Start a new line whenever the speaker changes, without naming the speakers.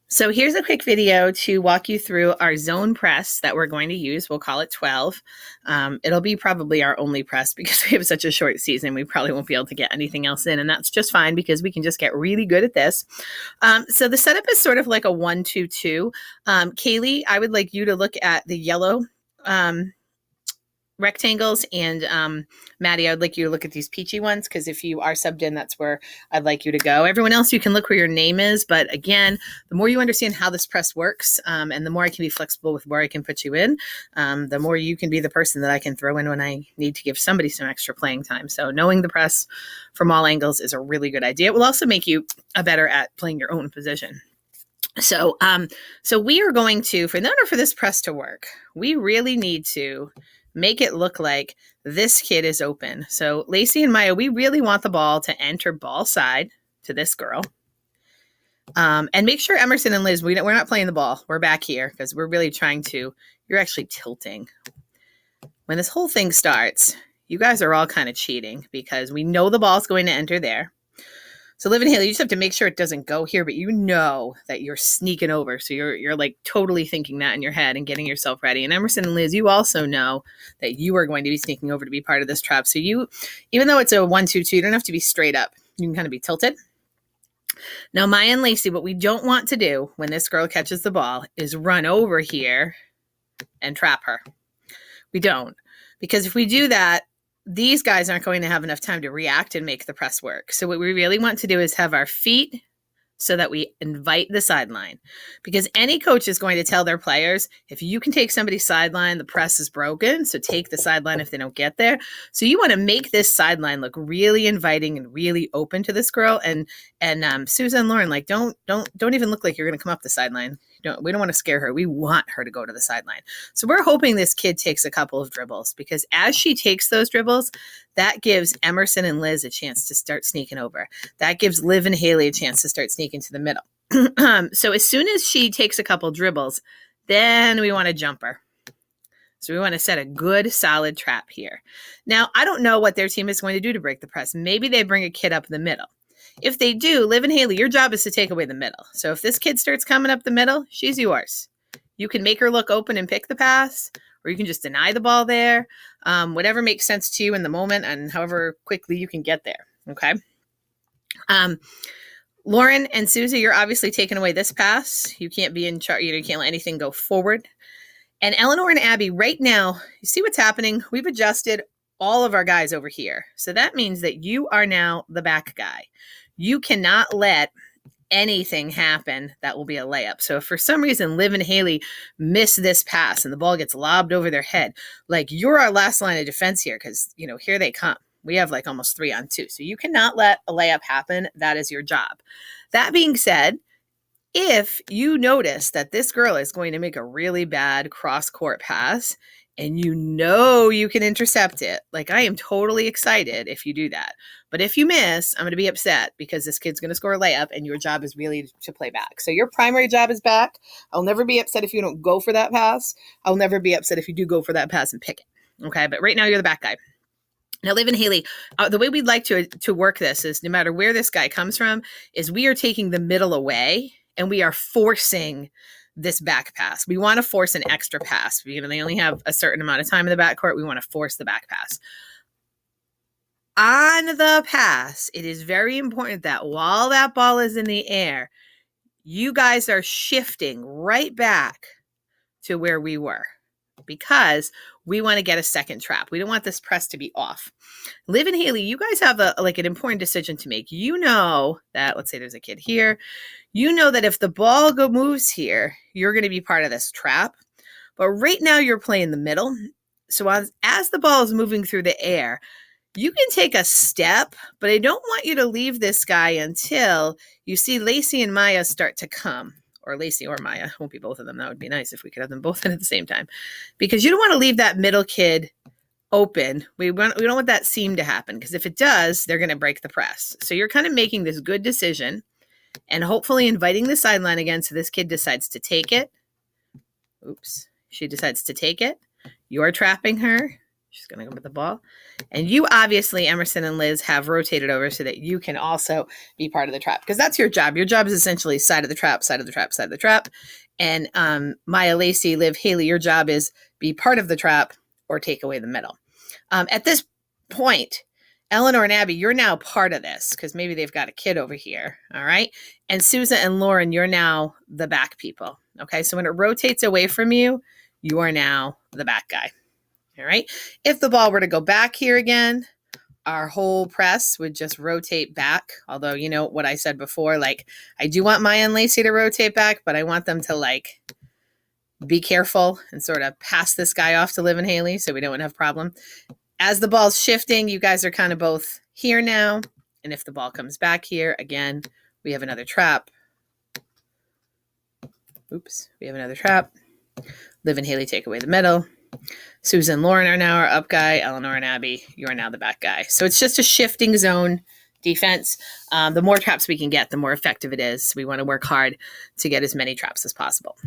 So here's a quick video to walk you through our zone press that we're going to use. We'll call it 12. It'll be probably our only press because we have such a short season. We probably won't be able to get anything else in, and that's just fine because we can just get really good at this. So the setup is sort of like a 1-2-2. Kaylee, I would like you to look at the yellow rectangles, and Maddie, I would like you to look at these peachy ones because if you are subbed in, that's where I'd like you to go. Everyone else, you can look where your name is, but again, the more you understand how this press works, and the more I can be flexible with where I can put you in, the more you can be the person that I can throw in when I need to give somebody some extra playing time. So knowing the press from all angles is a really good idea. It will also make you better at playing your own position. So we are going to, in order for this press to work, we really need to make it look like this kid is open. So Lacey and Maya, we really want the ball to enter ball side to this girl. And make sure Emerson and Liz, we're not playing the ball. We're back here because we're really trying to, you're actually tilting. When this whole thing starts, you guys are all kind of cheating because we know the ball's going to enter there. So Liv and Haley, you just have to make sure it doesn't go here, but you know that you're sneaking over. So you're like totally thinking that in your head and getting yourself ready. And Emerson and Liz, you also know that you are going to be sneaking over to be part of this trap. So you, even though it's a 1-2-2, you don't have to be straight up. You can kind of be tilted. Now, Maya and Lacey, what we don't want to do when this girl catches the ball is run over here and trap her. We don't. Because if we do that, these guys aren't going to have enough time to react and make the press work. So what we really want to do is have our feet so that we invite the sideline. Because any coach is going to tell their players, if you can take somebody's sideline, the press is broken. So take the sideline if they don't get there. So you want to make this sideline look really inviting and really open to this girl. And Susan and Lauren, like, don't even look like you're going to come up the sideline. We don't want to scare her. We want her to go to the sideline. So we're hoping this kid takes a couple of dribbles because as she takes those dribbles, that gives Emerson and Liz a chance to start sneaking over. That gives Liv and Haley a chance to start sneaking to the middle. So as soon as she takes a couple dribbles, then we want to jump her. So we want to set a good, solid trap here. Now, I don't know what their team is going to do to break the press. Maybe they bring a kid up the middle. If they do, Liv and Haley, your job is to take away the middle. So if this kid starts coming up the middle, she's yours. You can make her look open and pick the pass, or you can just deny the ball there. Whatever makes sense to you in the moment and however quickly you can get there, okay? Lauren and Susie, you're obviously taking away this pass. You can't be in charge. You can't let anything go forward. And Eleanor and Abby, right now, you see what's happening? We've adjusted all of our guys over here. So that means that you are now the back guy. You cannot let anything happen that will be a layup. So if for some reason Liv and Haley miss this pass and the ball gets lobbed over their head, like you're our last line of defense here because, here they come. We have like almost 3-on-2. So you cannot let a layup happen. That is your job. That being said, if you notice that this girl is going to make a really bad cross-court pass and you can intercept it, like I am totally excited if you do that. But if you miss, I'm going to be upset because this kid's going to score a layup and your job is really to play back. So your primary job is back. I'll never be upset if you don't go for that pass. I'll never be upset if you do go for that pass and pick it. Okay, but right now you're the back guy. Now, Liv and Haley, the way we'd like to work this is no matter where this guy comes from, is we are taking the middle away and we are forcing this back pass. We want to force an extra pass. They only have a certain amount of time in the backcourt. We want to force the back pass. On the pass, it is very important that while that ball is in the air, you guys are shifting right back to where we were because we want to get a second trap. We don't want this press to be off. Liv and Haley, you guys have an important decision to make. You know that, let's say there's a kid here. You know that if the ball moves here, you're going to be part of this trap. But right now you're playing the middle. So as the ball is moving through the air, you can take a step, but I don't want you to leave this guy until you see Lacey and Maya start to come. Or Lacey or Maya. Won't be both of them. That would be nice if we could have them both in at the same time. Because you don't want to leave that middle kid open. We don't want that seam to happen. Because if it does, they're going to break the press. So you're kind of making this good decision and hopefully inviting the sideline again so this kid decides to take it. Oops. She decides to take it. You're trapping her. She's going to go with the ball. And you obviously, Emerson and Liz, have rotated over so that you can also be part of the trap, because that's your job. Your job is essentially side of the trap, side of the trap, side of the trap. And Maya, Lacey, Liv, Haley, your job is be part of the trap or take away the middle. At this point, Eleanor and Abby, you're now part of this because maybe they've got a kid over here. All right. And Susan and Lauren, you're now the back people. Okay. So when it rotates away from you, you are now the back guy. All right. If the ball were to go back here again, our whole press would just rotate back. Although, you know what I said before, like I do want Maya and Lacey to rotate back, but I want them to like be careful and sort of pass this guy off to Liv and Haley so we don't have a problem. As the ball's shifting, you guys are kind of both here now. And if the ball comes back here, again, we have another trap. Oops, we have another trap. Liv and Haley take away the middle. Susan and Lauren are now our up guy. Eleanor and Abby, you are now the back guy. So it's just a shifting zone defense. The more traps we can get, the more effective it is. We want to work hard to get as many traps as possible.